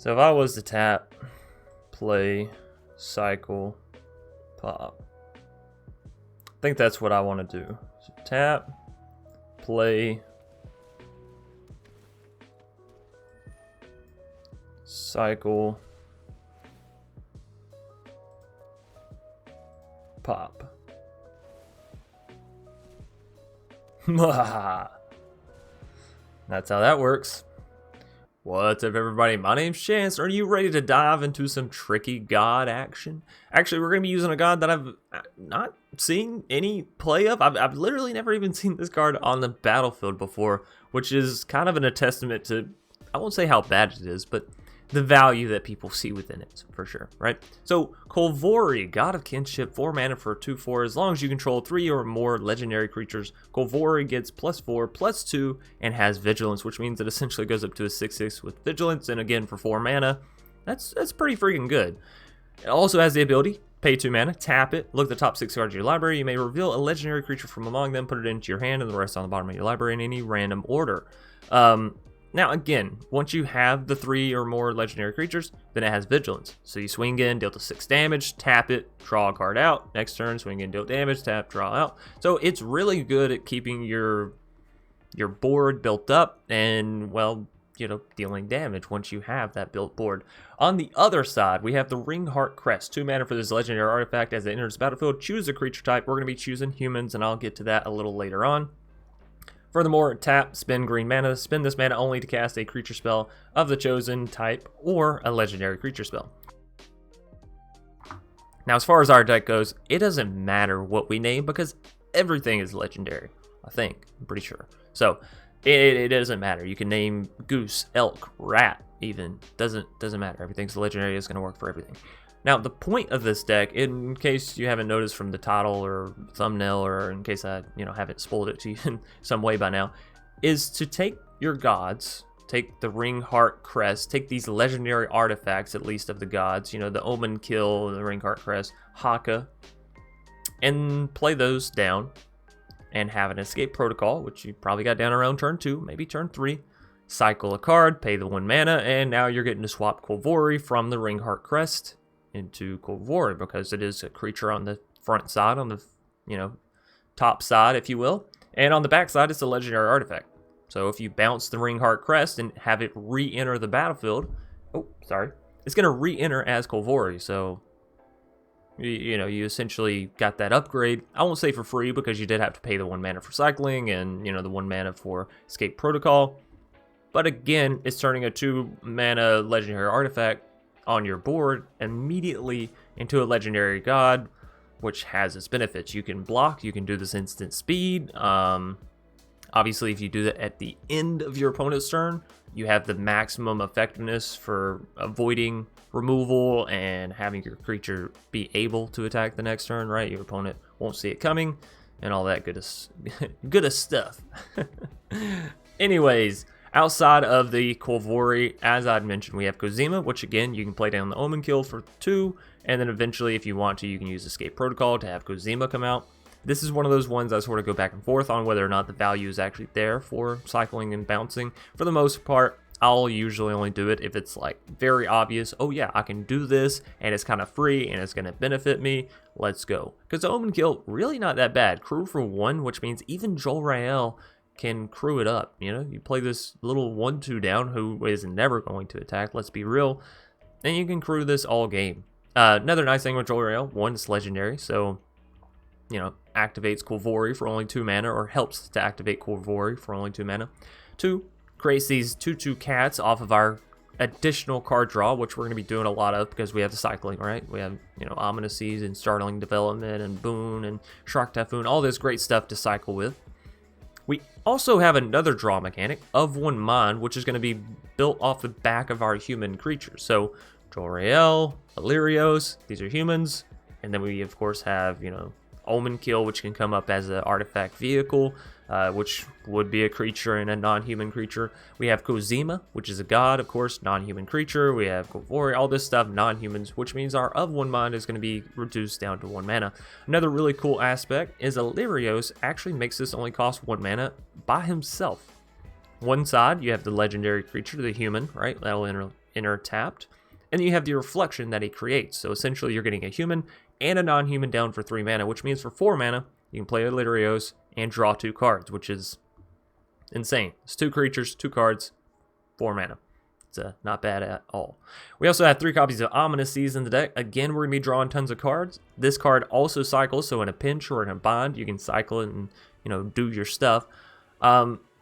So if I was to tap, play, cycle, pop, I think that's what I want to do. So tap, play, cycle, pop. That's how that works. What's up, everybody? My name's Chance. Are you ready to dive into some tricky god action? Actually, we're going to be using a god that I've not seen any play of. I've literally never even seen this card on the battlefield before, which is kind of a testament to, I won't say how bad it is, but the value that people see within it, for sure, right? So, Kolvori, God of Kinship, 4 mana for 2/4. As long as you control 3 or more legendary creatures, Kolvori gets +4/+2 and has Vigilance, which means it essentially goes up to a 6/6 with Vigilance, and again, for 4 mana, that's pretty freaking good. It also has the ability, pay 2 mana, tap it, look at the top 6 cards of your library, you may reveal a legendary creature from among them, put it into your hand, and the rest on the bottom of your library in any random order. Now again, once you have the 3 or more legendary creatures, then it has Vigilance. So you swing in, deal to 6 damage, tap it, draw a card out. Next turn, swing in, deal damage, tap, draw out. So it's really good at keeping your board built up and, well, you know, dealing damage once you have that built board. On the other side, we have the Ringheart Crest. 2 mana for this legendary artifact. As it enters the battlefield, choose a creature type. We're going to be choosing humans, and I'll get to that a little later on. Furthermore, tap, spend green mana, spend this mana only to cast a creature spell of the chosen type or a legendary creature spell. Now, as far as our deck goes, it doesn't matter what we name because everything is legendary, I think. I'm pretty sure. So, it doesn't matter. You can name goose, elk, rat, even. Doesn't matter. Everything's legendary. It's going to work for everything. Now, the point of this deck, in case you haven't noticed from the title or thumbnail, or in case I, haven't spoiled it to you in some way by now, is to take your gods, take the Ringheart Crest, take these legendary artifacts, at least of the gods, the Omen Kill, the Ringheart Crest, Haka, and play those down, and have an Escape Protocol, which you probably got down around turn 2, maybe turn 3, cycle a card, pay the 1 mana, and now you're getting to swap Kolvori from the Ringheart Crest into Kolvori, because it is a creature on the front side, on the top side, if you will, and on the back side it's a legendary artifact. So if you bounce the Ringheart Crest and have it re-enter the battlefield, it's going to re-enter as Kolvori. So you essentially got that upgrade. I won't say for free, because you did have to pay the 1 mana for cycling and the 1 mana for Escape Protocol, but again, it's turning a 2 mana legendary artifact on your board immediately into a legendary god, which has its benefits. You can block, you can do this instant speed. Obviously, if you do that at the end of your opponent's turn, you have the maximum effectiveness for avoiding removal and having your creature be able to attack the next turn, right? Your opponent won't see it coming and all that good stuff. Anyways, outside of the Kolvori, as I'd mentioned, we have Kozima, which again, you can play down the Omen Kill for 2, and then eventually, if you want to, you can use Escape Protocol to have Kozima come out. This is one of those ones I sort of go back and forth on whether or not the value is actually there for cycling and bouncing. For the most part, I'll usually only do it if it's like very obvious, oh yeah, I can do this, and it's kind of free, and it's going to benefit me, let's go. Because the Omen Kill, really not that bad. Crew for 1, which means even Jor-El can crew it up. You play this little 1/2 down who is never going to attack, let's be real, and you can crew this all game. Another nice thing with Jor-El, 1, it's legendary, so activates Kolvori for only 2 mana, or helps to activate Kolvori for only 2 mana. 2, creates these 2/2 cats off of our additional card draw, which we're going to be doing a lot of because we have the cycling, right? We have Ominous Seas and Startling Development and Boon and Shark Typhoon, all this great stuff to cycle with. We also have another draw mechanic of 1 Mind, which is going to be built off the back of our human creatures. So Jor-El, Illyrios, these are humans, and then we of course have Omen Kill, which can come up as an artifact vehicle, which would be a creature and a non-human creature. We have Kozima, which is a god, of course, non-human creature. We have Kolvori, all this stuff, non-humans, which means our of 1 Mind is going to be reduced down to 1 mana. Another really cool aspect is Illyrios actually makes this only cost 1 mana by himself. One side, you have the legendary creature, the human, right? That'll enter enter tapped. And then you have the reflection that he creates. So essentially you're getting a human and a non-human down for 3 mana, which means for 4 mana, you can play Illyrio's and draw 2 cards, which is insane. It's 2 creatures, 2 cards, 4 mana. It's not bad at all. We also have 3 copies of Ominous Seas in the deck. Again, we're going to be drawing tons of cards. This card also cycles, so in a pinch or in a bind, you can cycle it and, do your stuff.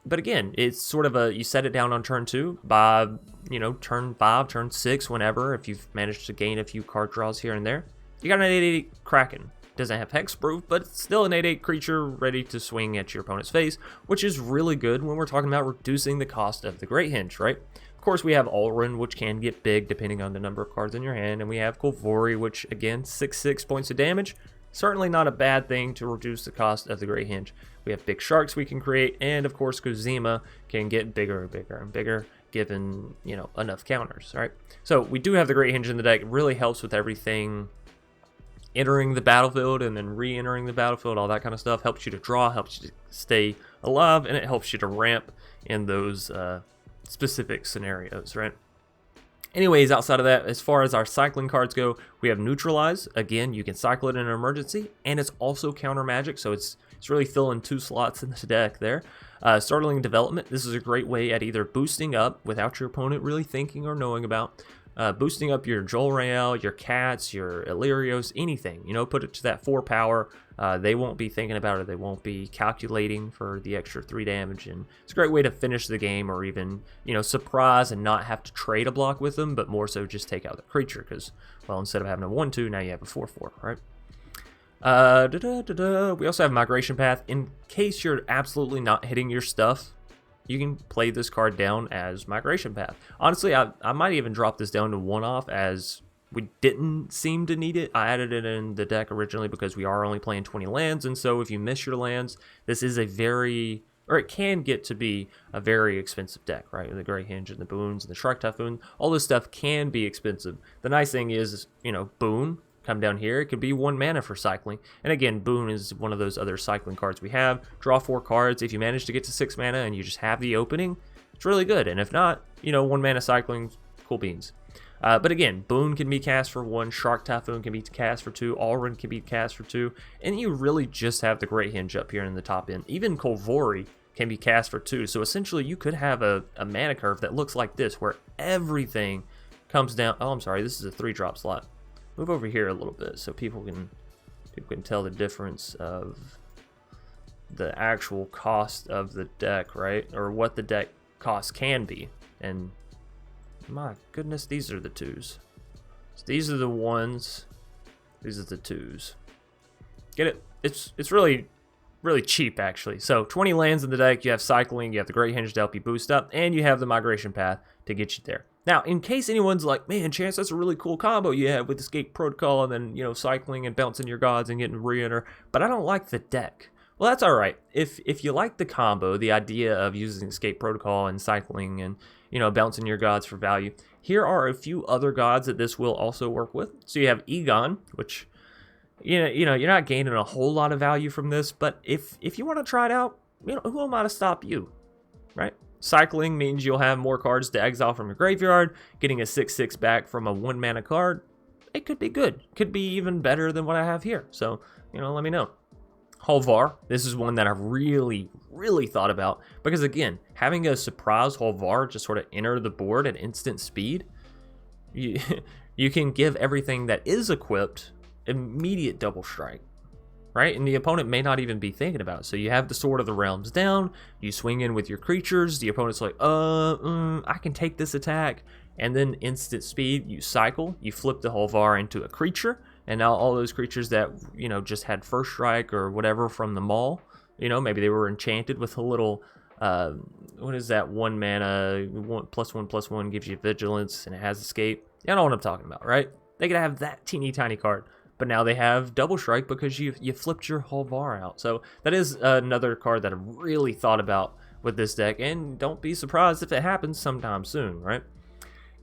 But again, it's sort of you set it down on turn 2 by, turn 5, turn 6, whenever, if you've managed to gain a few card draws here and there. You got an 8/8 Kraken. Doesn't have hexproof, but it's still an 8/8 creature ready to swing at your opponent's face, which is really good when we're talking about reducing the cost of the Great Henge, right? Of course, we have Alrund, which can get big depending on the number of cards in your hand, and we have Kolvori, which, again, 6/6 points of damage. Certainly not a bad thing to reduce the cost of the Great Henge. We have big sharks we can create, and of course, Kozima can get bigger and bigger and bigger given, enough counters, right? So we do have the Great Henge in the deck. It really helps with everything entering the battlefield and then re-entering the battlefield, all that kind of stuff. Helps you to draw, helps you to stay alive, and it helps you to ramp in those specific scenarios, right? Anyways, outside of that, as far as our cycling cards go, we have Neutralize. Again, you can cycle it in an emergency, and it's also counter magic, so it's really filling 2 slots in the deck there. Startling Development. This is a great way at either boosting up without your opponent really thinking or knowing about, boosting up your Jolrael, your Cats, your Illyrio's, anything. Put it to that 4 power. They won't be thinking about it. They won't be calculating for the extra 3 damage. And it's a great way to finish the game or even, surprise and not have to trade a block with them, but more so just take out the creature because, well, instead of having a 1/2, now you have a 4/4, right? We also have Migration Path. In case you're absolutely not hitting your stuff, you can play this card down as Migration Path. Honestly, I might even drop this down to 1-off as we didn't seem to need it. I added it in the deck originally because we are only playing 20 lands, and so if you miss your lands, this is it can get to be a very expensive deck, right? The Great Henge and the Boons and the Shark Typhoon, all this stuff can be expensive. The nice thing is, Boon, come down here, it could be 1 mana for cycling. And again, Boon is one of those other cycling cards we have. Draw 4 cards. If you manage to get to 6 mana and you just have the opening, it's really good. And if not, 1 mana cycling, cool beans. But again, Boon can be cast for 1, Shark Typhoon can be cast for 2, Alrund can be cast for 2, and you really just have the Great Henge up here in the top end. Even Kolvori can be cast for 2, so essentially you could have a mana curve that looks like this, where everything comes down. Oh, I'm sorry, this is a 3-drop slot. Move over here a little bit so people can tell the difference of the actual cost of the deck, right? Or what the deck cost can be. And my goodness, these are the 2s. So these are the 1s. These are the 2s. Get it? It's really cheap, actually. So 20 lands in the deck. You have cycling. You have the Great Henge to help you boost up, and you have the Migration Path to get you there. Now, in case anyone's like, man, Chance, that's a really cool combo you have with Escape Protocol and then, cycling and bouncing your gods and getting re-enter, but I don't like the deck. Well, that's all right. If you like the combo, the idea of using Escape Protocol and cycling and, bouncing your gods for value, here are a few other gods that this will also work with. So you have Egon, which, you're not gaining a whole lot of value from this, but if you want to try it out, who am I to stop you, right? Cycling means you'll have more cards to exile from your graveyard. Getting a 6/6 back from a 1 mana card, it could be good. Could be even better than what I have here. So, let me know. Holvar, this is one that I've really thought about. Because again, having a surprise Holvar just sort of enter the board at instant speed, you can give everything that is equipped immediate double strike. Right? And the opponent may not even be thinking about it. So you have the Sword of the Realms down, you swing in with your creatures, the opponent's like, I can take this attack, and then instant speed, you cycle, you flip the Holvar into a creature, and now all those creatures that, just had first strike or whatever from the mall, maybe they were enchanted with a little, what is that, 1 mana, +1/+1 gives you vigilance, and it has escape. You know what I'm talking about, right? They could have that teeny tiny card. But now they have double strike because you flipped your Holvar out. So that is another card that I've really thought about with this deck. And don't be surprised if it happens sometime soon, right?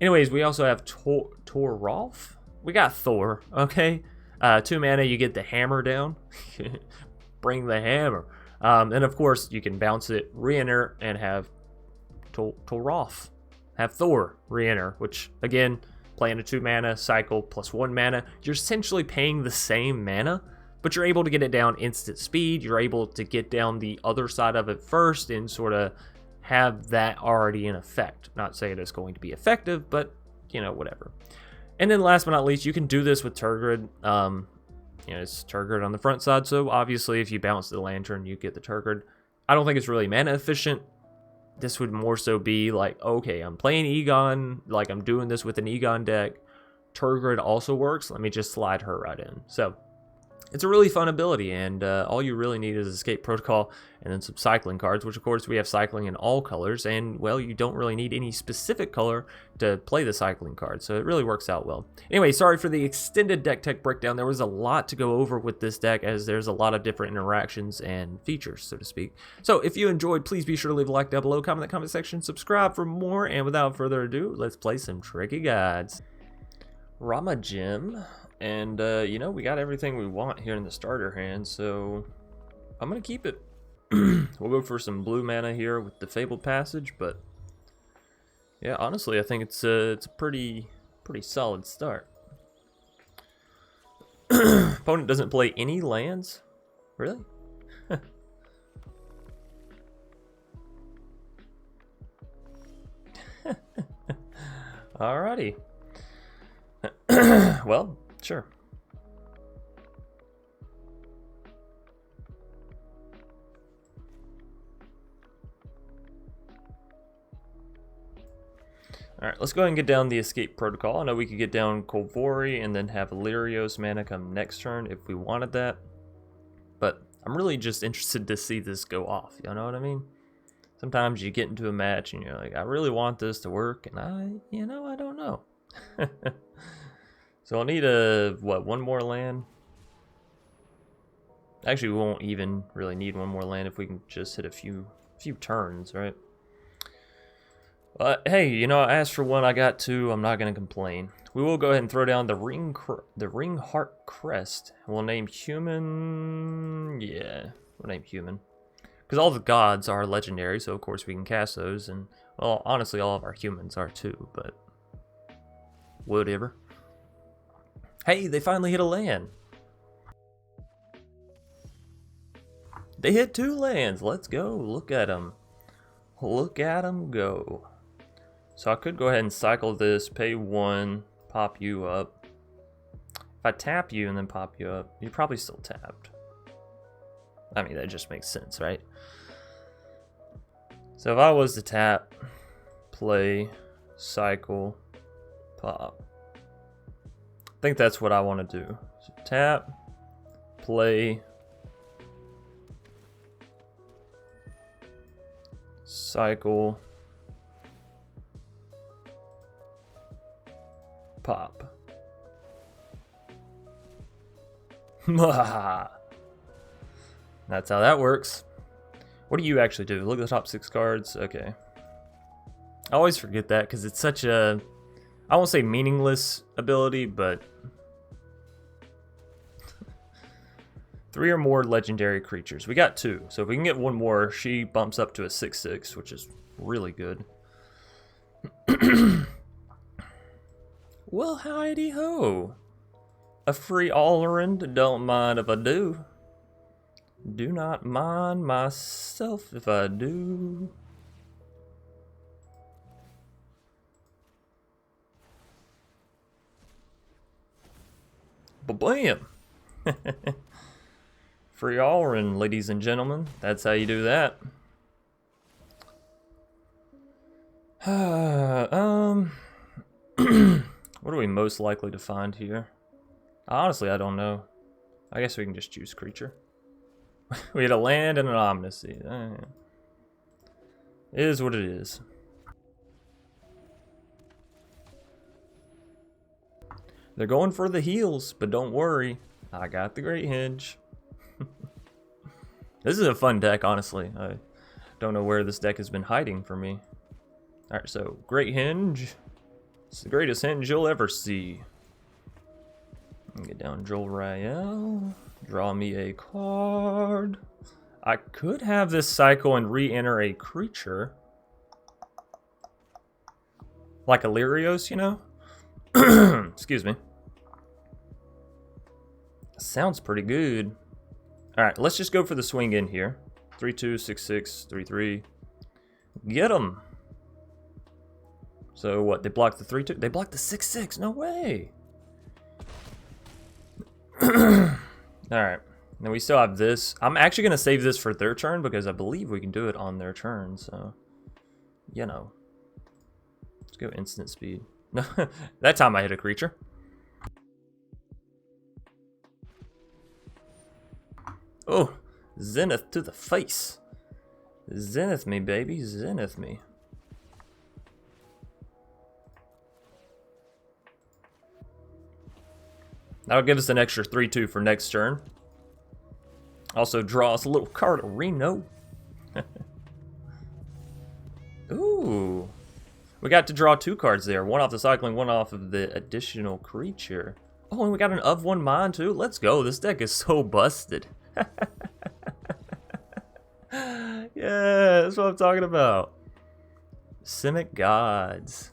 Anyways, we also have Torolf. We got Thor, okay? 2 mana, you get the hammer down. Bring the hammer. And of course, you can bounce it, re-enter, and have Torolf. have Thor re-enter, which again, playing a 2 mana cycle plus 1 mana, you're essentially paying the same mana, but you're able to get it down instant speed. You're able to get down the other side of it first and sort of have that already in effect. Not saying it's going to be effective, but you know, whatever. And then last but not least, you can do this with Turgid. You know, it's Turgid on the front side, so obviously if you bounce the Lantern, you get the Turgid. I don't think it's really mana efficient. This would more so be like, okay, I'm playing Egon, like I'm doing this with an Egon deck. Turgid also works. Let me just slide her right in. So it's a really fun ability, and all you really need is Escape Protocol and then some cycling cards, which of course we have cycling in all colors, and well, you don't really need any specific color to play the cycling card, so it really works out well. Anyway, sorry for the extended deck tech breakdown. There was a lot to go over with this deck, as there's a lot of different interactions and features, so to speak. So if you enjoyed, please be sure to leave a like down below, comment in the comment section, subscribe for more, and without further ado, let's play some Tricky Gods. Rama Gem. And, you know, we got everything we want here in the starter hand, so I'm going to keep it. We'll go for some blue mana here with the Fabled Passage, but yeah, honestly, I think it's a pretty solid start. Opponent doesn't play any lands? Really? Alrighty. Well, sure. Alright, let's go ahead and get down the Escape Protocol. I know we could get down Kolvori and then have Lyrios mana come next turn if we wanted that. But I'm really just interested to see this go off, you know what I mean? Sometimes you get into a match and you're like, I really want this to work, and I don't know. So I'll need one more land? Actually, we won't even really need one more land if we can just hit a few turns, right? But hey, you know, I asked for one, I got two. I'm not gonna complain. We will go ahead and throw down the Ring Heart Crest. We'll name human. Yeah, we'll name human, because all the gods are legendary, so of course we can cast those. And well, honestly, all of our humans are too. But whatever. Hey, they finally hit a land. They hit 2 lands. Let's go. Look at them. Look at them go. So I could go ahead and cycle this, pay 1, pop you up. If I tap you and then pop you up, you're probably still tapped. I mean, that just makes sense, right? So if I was to tap, play, cycle, pop. I think that's what I want to do. So tap, play, cycle, pop. That's how that works. What do you actually do? Look at the top 6 cards. Okay. I always forget that because it's such a, I won't say meaningless ability, but 3 or more legendary creatures. We got 2, so if we can get 1 more, she bumps up to a 6/6, which is really good. Well, howdy ho. A free all-around, don't mind if I do. Do not mind myself if I do. Ba-bam! Free all-around, ladies and gentlemen. That's how you do that. What are we most likely to find here? Honestly, I don't know. I guess we can just choose creature. We had a land and an omniscient. It is what it is. They're going for the heals, but don't worry. I got the Great Hinge. This is a fun deck, honestly. I don't know where this deck has been hiding for me. Alright, so Great Hinge. It's the greatest hinge you'll ever see. Get down Joel Rael. Draw me a card. I could have this cycle and re-enter a creature. like Illyrios, you know? Excuse me. Sounds pretty good. Alright, let's just go for the swing in here. 3-2, 6-6, 3-3. Get them! So what, they blocked the 3-2? They blocked the 6-6, no way! Alright, now we still have this. I'm actually going to save this for their turn because I believe we can do it on their turn, so... You know. Let's go instant speed. No, that time I hit a creature. Oh, Zenith to the face. Zenith me, baby. Zenith me. That'll give us an extra 3-2 for next turn. Also draw us a little card of Reno. Ooh. We got to draw 2 cards there. One off the cycling, one off of the additional creature. Oh, and we got an of 1 mind too. Let's go. This deck is so busted. Yeah, that's what I'm talking about. Simic gods.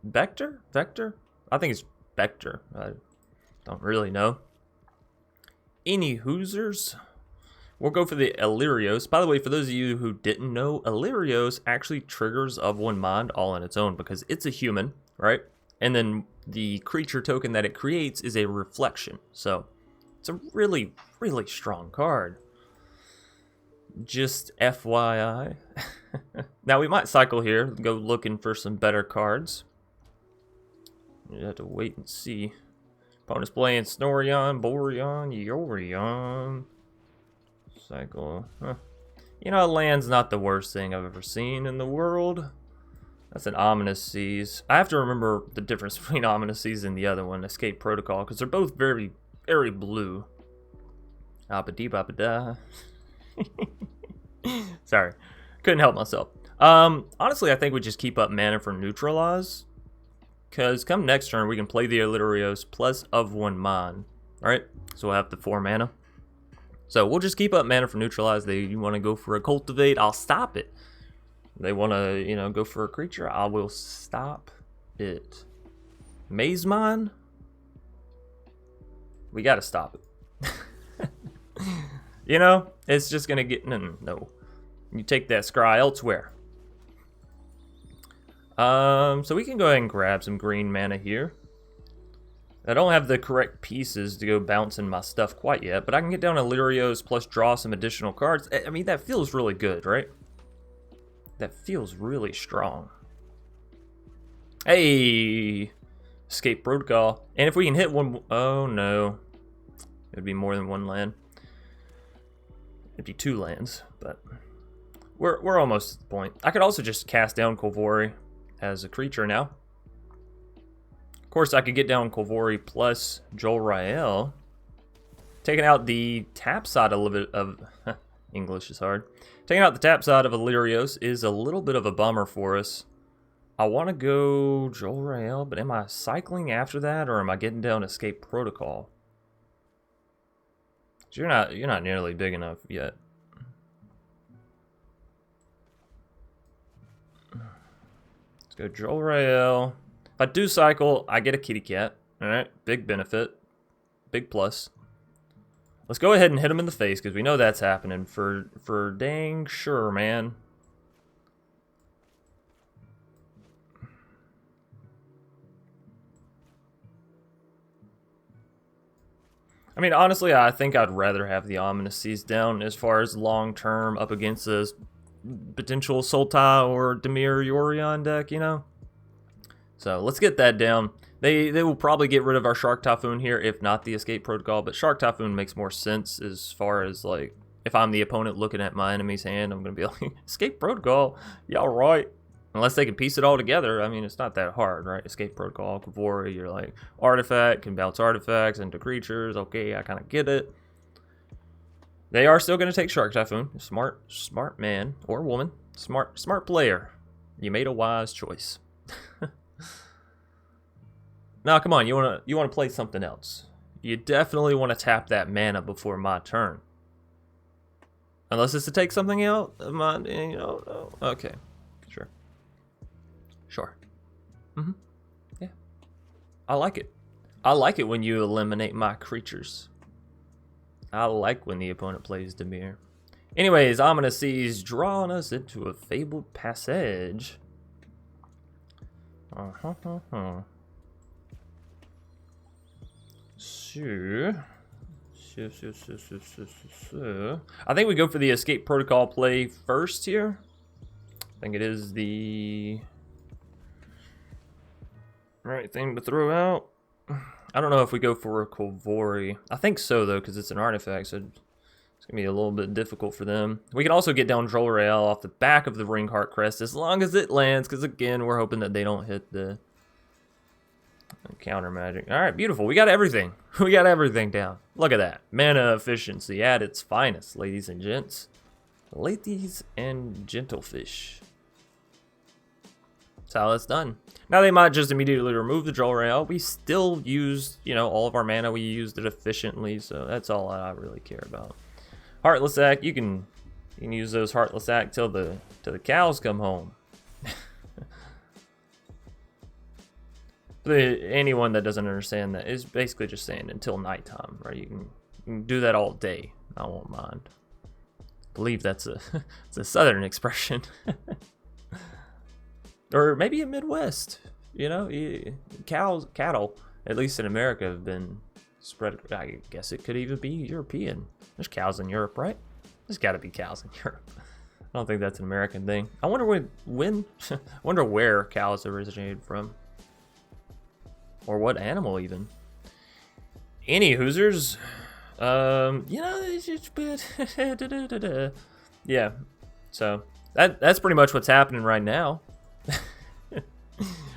Vector? Vector? I think it's Vector. I don't really know. Any Hoosers? We'll go for the Illyrios. By the way, for those of you who didn't know, Illyrios actually triggers of 1 mind all on its own because it's a human, right? And then the creature token that it creates is a reflection. So it's a really, really strong card. Just FYI. Now we might cycle here, go looking for some better cards. You have to wait and see. Opponent's playing Snorion, Boreon, Yorion. Cycle. Huh. You know, land's not the worst thing I've ever seen in the world. That's an Ominous Seas. I have to remember the difference between Ominous Seas and the other one, Escape Protocol, because they're both very, very blue. Abba-dee-ba-ba-da. Sorry. Couldn't help myself. Honestly, I think we just keep up mana for Neutralize. Because come next turn, we can play the Illyrios plus of 1 mind. Alright? So we'll have the 4 mana. So we'll just keep up mana for Neutralize. You want to go for a Cultivate, I'll stop it. They want to, you know, go for a creature, I will stop it. Maze Mine? We got to stop it. You know, it's just going to get... No. You take that scry elsewhere. So we can go ahead and grab some green mana here. I don't have the correct pieces to go bouncing my stuff quite yet, but I can get down to Illyrios plus draw some additional cards. I mean, that feels really good, right? That feels really strong. Hey! Escape Protocol. And if we can hit one... Oh, no. It would be more than 1 land. It'd be 2 lands, but... We're almost at the point. I could also just cast down Kolvori as a creature now. Of course, I could get down Kolvori plus Jolrael. Taking out the tap side a little bit of... English is hard. Taking out the tap side of Illyrios is a little bit of a bummer for us. I want to go Jolrael, but am I cycling after that, or am I getting down Escape Protocol? You're not nearly big enough yet. Let's go Jolrael. If I do cycle, I get a kitty cat. Alright, big benefit. Big plus. Let's go ahead and hit him in the face, because we know that's happening for dang sure, man. I mean, honestly, I think I'd rather have the Ominous Seas down as far as long-term up against a potential Sultai or Dimir Yorion deck, you know? So, let's get that down. They will probably get rid of our Shark Typhoon here, if not the Escape Protocol, but Shark Typhoon makes more sense as far as, like, if I'm the opponent looking at my enemy's hand, I'm going to be like, Escape Protocol, y'all right. Unless they can piece it all together, I mean, it's not that hard, right? Escape Protocol, Kavori, you're like, artifact, can bounce artifacts into creatures, okay, I kind of get it. They are still going to take Shark Typhoon. Smart man or woman, smart player. You made a wise choice. Now, come on, you want to play something else. You definitely want to tap that mana before my turn. Unless it's to take something out of my, you know, no. Okay, sure. Sure. Mm-hmm. Yeah. I like it. I like it when you eliminate my creatures. I like when the opponent plays Dimir. Anyways, Ominous Seas drawing us into a Fabled Passage. So, I think we go for the Escape Protocol play first here. I think it is the right thing to throw out. I don't know if we go for a Kolvori. I think so, though, because it's an artifact, so it's going to be a little bit difficult for them. We can also get down Jolrael off the back of the Ringheart Crest as long as it lands, because, again, we're hoping that they don't hit the counter magic. All right, beautiful. We got everything. We got everything down. Look at that. Mana efficiency at its finest, ladies and gents. Ladies and gentlefish. That's how it's done. Now they might just immediately remove the Jolrael. We still used, you know, all of our mana. We used it efficiently, so that's all I really care about. Heartless Act, you can use those Heartless Act till the cows come home. But anyone that doesn't understand that is basically just saying until nighttime, right? You can do that all day. I won't mind. I believe that's it's a southern expression. Or maybe a Midwest, you know, cattle, at least in America, have been spread. I guess it could even be European. There's cows in Europe, right? There's got to be cows in Europe. I don't think that's an American thing. I wonder when I wonder where cows originated from, or what animal even. Any Hoosers, you know, it's just bit. Yeah, so that's pretty much what's happening right now.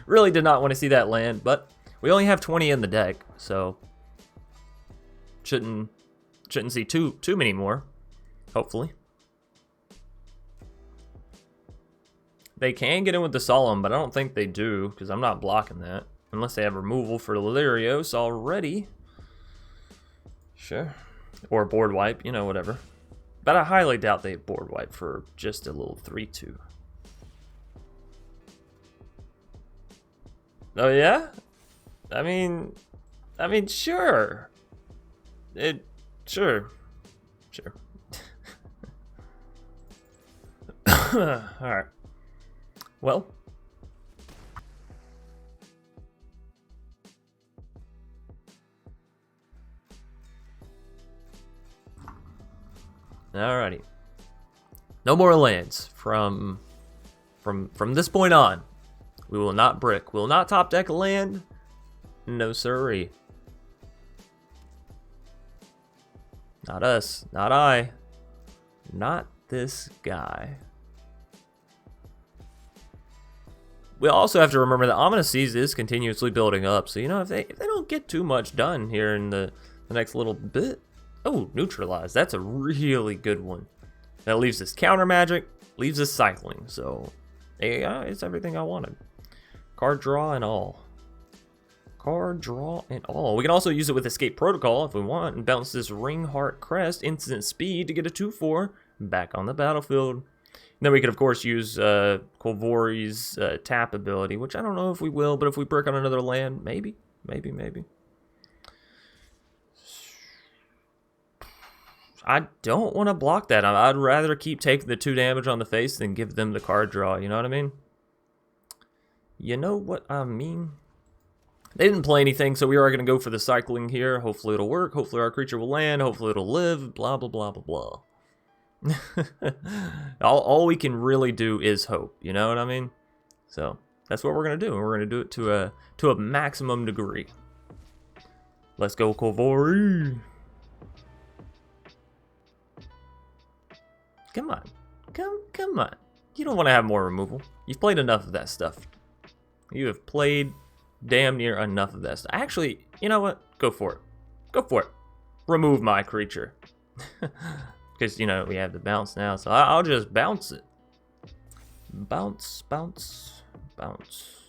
Really did not want to see that land, but we only have 20 in the deck, so shouldn't see too many more. Hopefully, they can get in with the Solemn, but I don't think they do because I'm not blocking that unless they have removal for Lilirios already. Sure, or board wipe, you know, whatever. But I highly doubt they board wipe for just a little 3/2. Oh yeah? I mean, sure. Sure. All right. Well. Alrighty. No more lands from this point on. We will not brick. We will not top deck a land. No siree. Not us. Not I. Not this guy. We also have to remember that Ominous Seas is continuously building up. So, you know, if they don't get too much done here in the next little bit. Oh, Neutralize. That's a really good one. That leaves us counter magic. Leaves us cycling. So, yeah, it's everything I wanted. Card draw and all. Card draw and all. We can also use it with Escape Protocol if we want and bounce this Ringheart Crest instant speed to get a 2/4 back on the battlefield. And then we could, of course, use Kolvori's tap ability, which I don't know if we will, but if we brick on another land, maybe. I don't want to block that. I'd rather keep taking the 2 damage on the face than give them the card draw. You know what I mean? You know what I mean? They didn't play anything, so we are going to go for the cycling here. Hopefully it'll work. Hopefully our creature will land. Hopefully it'll live. Blah, blah, blah, blah, blah. all we can really do is hope. You know what I mean? So that's what we're going to do. We're going to do it to a maximum degree. Let's go, Kolvori. Come on. Come on. You don't want to have more removal. You've played enough of that stuff. You have played damn near enough of that stuff. Actually, you know what? Go for it. Go for it. Remove my creature. Because, you know, we have the bounce now, so I'll just bounce it. Bounce, bounce, bounce.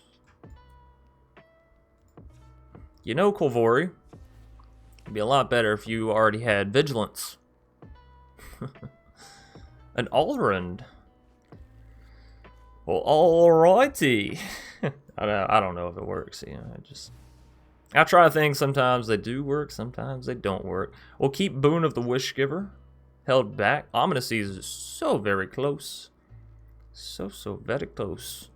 You know, Kolvori, it'd be a lot better if you already had Vigilance. An Alrund. Well, alrighty. I don't know if it works. You know, I try things. Sometimes they do work. Sometimes they don't work. We'll keep Boon of the Wish Giver held back. Ominousy is so very close. So very close.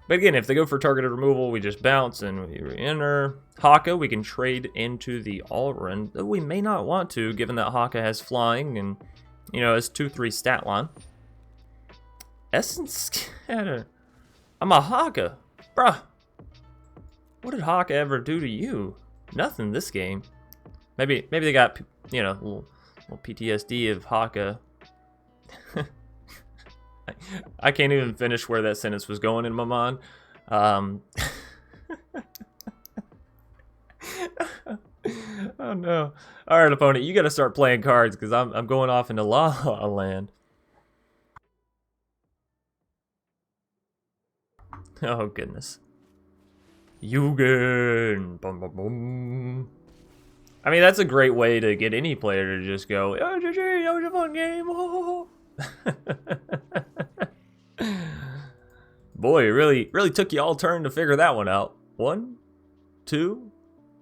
But again, if they go for targeted removal, we just bounce and we re-enter. Haka, we can trade into the Alrund, though we may not want to, given that Haka has flying and, you know, has 2/3 stat line. Essence Scatter. I'm a Haka. Bruh. What did Haka ever do to you? Nothing this game. Maybe they got, you know, a little PTSD of Haka. I can't even finish where that sentence was going in my mind. Oh no. Alright, opponent, you gotta start playing cards because I'm going off into La La Land. Oh goodness. Yugen. Boom, boom, boom. I mean, that's a great way to get any player to just go, oh, GG, that was a fun game. Oh. Boy, it really took you all turn to figure that one out. 1, 2,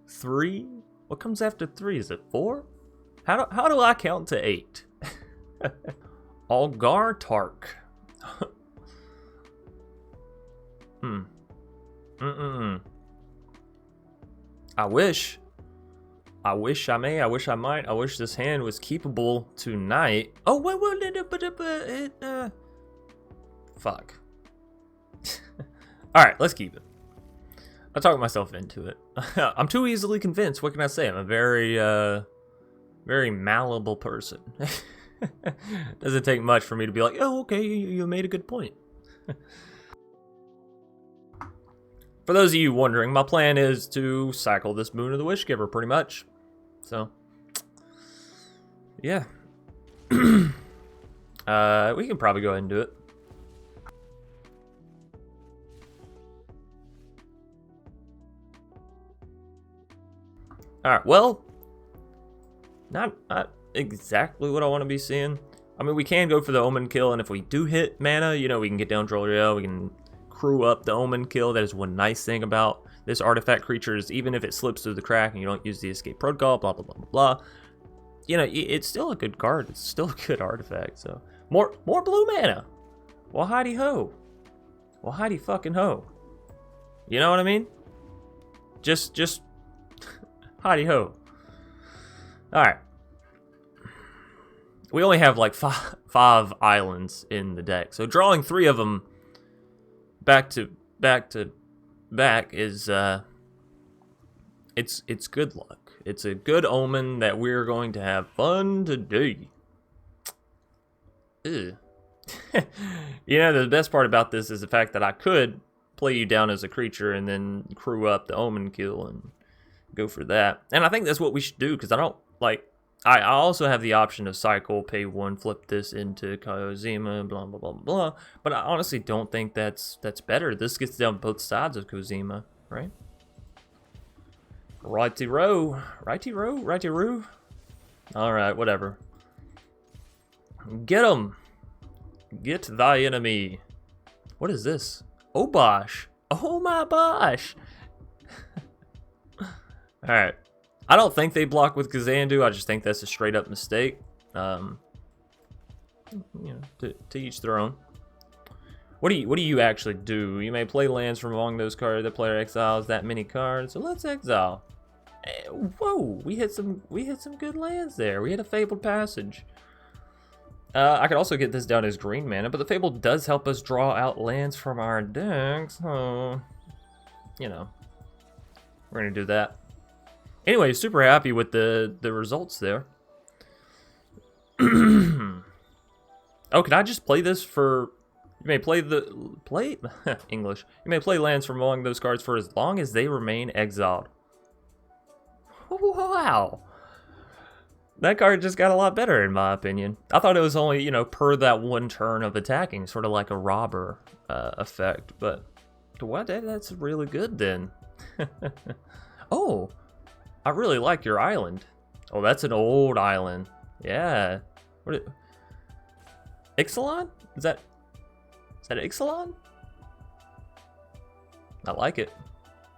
3. What comes after 3? Is it 4? How do I count to 8? Algar Tark. I wish I may. I wish I might. I wish this hand was keepable tonight. Oh, wait. Fuck. Alright, let's keep it. I talked myself into it. I'm too easily convinced. What can I say? I'm a very malleable person. Doesn't take much for me to be like, oh, okay, you made a good point. For those of you wondering, my plan is to cycle this Boon of the Wish Giver, pretty much. So, yeah. We can probably go ahead and do it. Alright, well, not exactly what I want to be seeing. I mean, we can go for the Omen kill, and if we do hit mana, you know, we can get down Drolio, we can crew up the Omen kill. That is one nice thing about this artifact creature, is even if it slips through the crack and you don't use the escape protocol, blah, blah, blah, blah, blah, you know, it's still a good card. It's still a good artifact, so. More blue mana! Well, hidey ho. Well, hidey fucking ho. You know what I mean? Just hidey ho. Alright. We only have like five islands in the deck, so drawing 3 of them back to back is it's good luck. It's a good omen that we're going to have fun today. Ew. You know, the best part about this is the fact that I could play you down as a creature and then crew up the Omen kill and go for that. And I think that's what we should do, because I don't, like, I also have the option to cycle, pay 1, flip this into Kozima, blah, blah, blah, blah. But I honestly don't think that's better. This gets down both sides of Kozima, right? Righty-ro. Righty-ro? Righty-roo? Alright, whatever. Get him! Get thy enemy. What is this? Oh, bosh. Oh, my bosh. Alright. I don't think they block with Kazandu. I just think that's a straight up mistake. You know, to each their own. What do you actually do? You may play lands from among those cards. The player exiles that many cards. So let's exile. Whoa, we hit some good lands there. We hit a Fabled Passage. I could also get this down as green mana, but the Fabled does help us draw out lands from our deck. So, you know, we're gonna do that. Anyway, super happy with the results there. Oh, can I just play this for... You may play English. You may play lands from among those cards for as long as they remain exiled. Wow. That card just got a lot better, in my opinion. I thought it was only, you know, per that 1 turn of attacking, sort of like a robber effect. But what? That's really good then. Oh. I really like your island. Oh, that's an old island. Yeah. What? Ixalan? Is that Ixalan? I like it.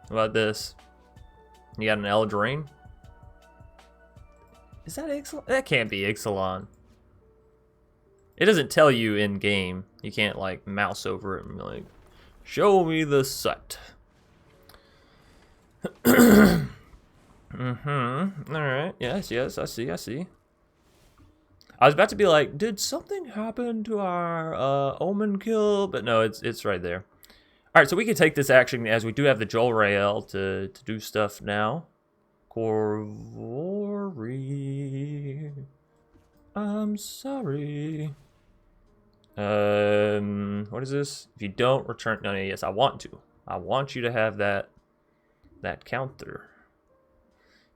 What about this? You got an Eldraine? Is that Ixalan? That can't be Ixalan. It doesn't tell you in game. You can't like mouse over it and be like, show me the set. Alright, yes, I see. I was about to be like, did something happen to our Omen kill? But no, it's right there. Alright, so we can take this action as we do have the Jolrael to do stuff now. Corvori. I'm sorry. What is this? If you don't return, no, yes, I want to. I want you to have that counter.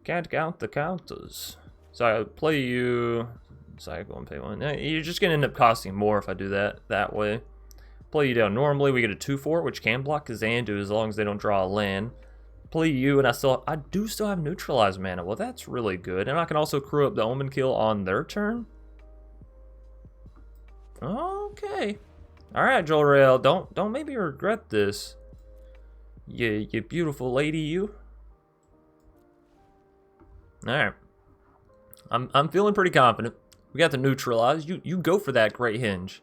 Can't count the counters. So I play you. Cycle and pay one. You're just gonna end up costing more if I do that way. Play you down. Normally we get a 2/4, which can block Xandu as long as they don't draw a land. Play you, and I do still have neutralized mana. Well, that's really good, and I can also crew up the Omen kill on their turn. Okay. All right, Jolrael, don't make me regret this. You beautiful lady, you. All right. I'm feeling pretty confident. We got the neutralize. You go for that Great Hinge.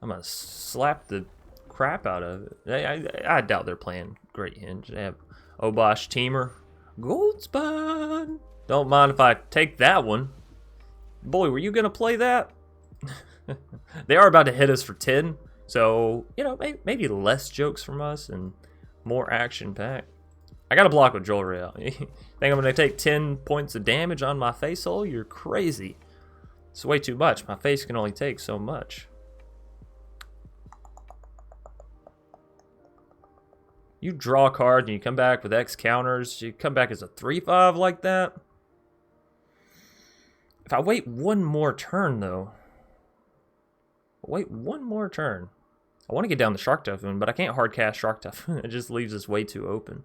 I'm gonna slap the crap out of it. I doubt they're playing Great Hinge. They have Obosh Teamer. Goldspan. Don't mind if I take that one. Boy, were you gonna play that? They are about to hit us for 10, so you know maybe less jokes from us and more action packed. I got to block with Jolrael. Think I'm gonna take 10 points of damage on my face hole? You're crazy. It's way too much. My face can only take so much. You draw a card and you come back with X counters. You come back as a 3/5 like that. If I wait one more turn though. Wait one more turn. I want to get down the Shark Typhoon, but I can't hard cast Shark Typhoon. It just leaves us way too open.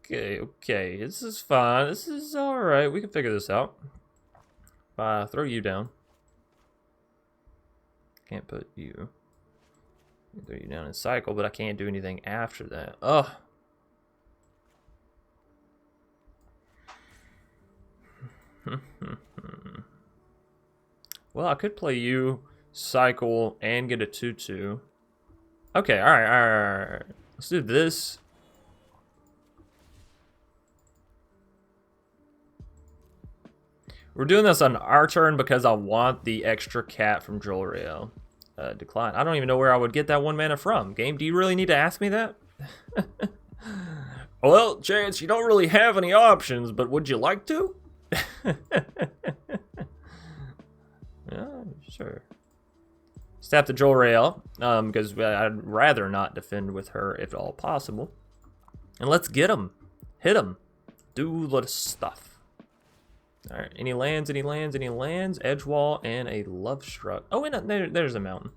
Okay. This is fine. This is alright. We can figure this out. Throw you down. Can't put you. Throw you down in cycle, but I can't do anything after that. Ugh. Well, I could play you, cycle, and get a 2/2. Okay, alright. Let's do this. We're doing this on our turn because I want the extra cat from Jolrael. Decline. I don't even know where I would get that 1 mana from. Game, do you really need to ask me that? Well, Chance, you don't really have any options, but would you like to? Yeah, sure. Step the Jolrael, because I'd rather not defend with her if at all possible. And let's get him. Hit him. Do the stuff. Alright, any lands? Edgewall and a Love Struck. Oh, and there's a mountain.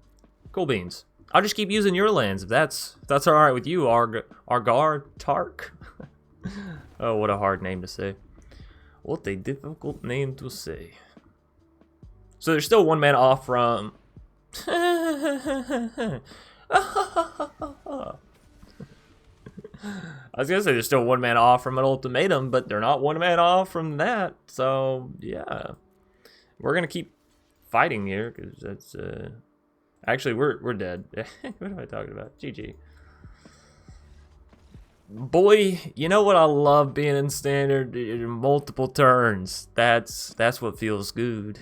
Cool beans. I'll just keep using your lands if that's alright with you, Argar Tark. Oh, what a hard name to say. What a difficult name to say. So there's still 1 mana off from... I was gonna say there's still 1 mana off from an ultimatum, but they're not 1 mana off from that. So yeah, we're gonna keep fighting here because that's actually we're dead. What am I talking about? GG. Boy, you know what I love being in standard? Multiple turns. That's what feels good.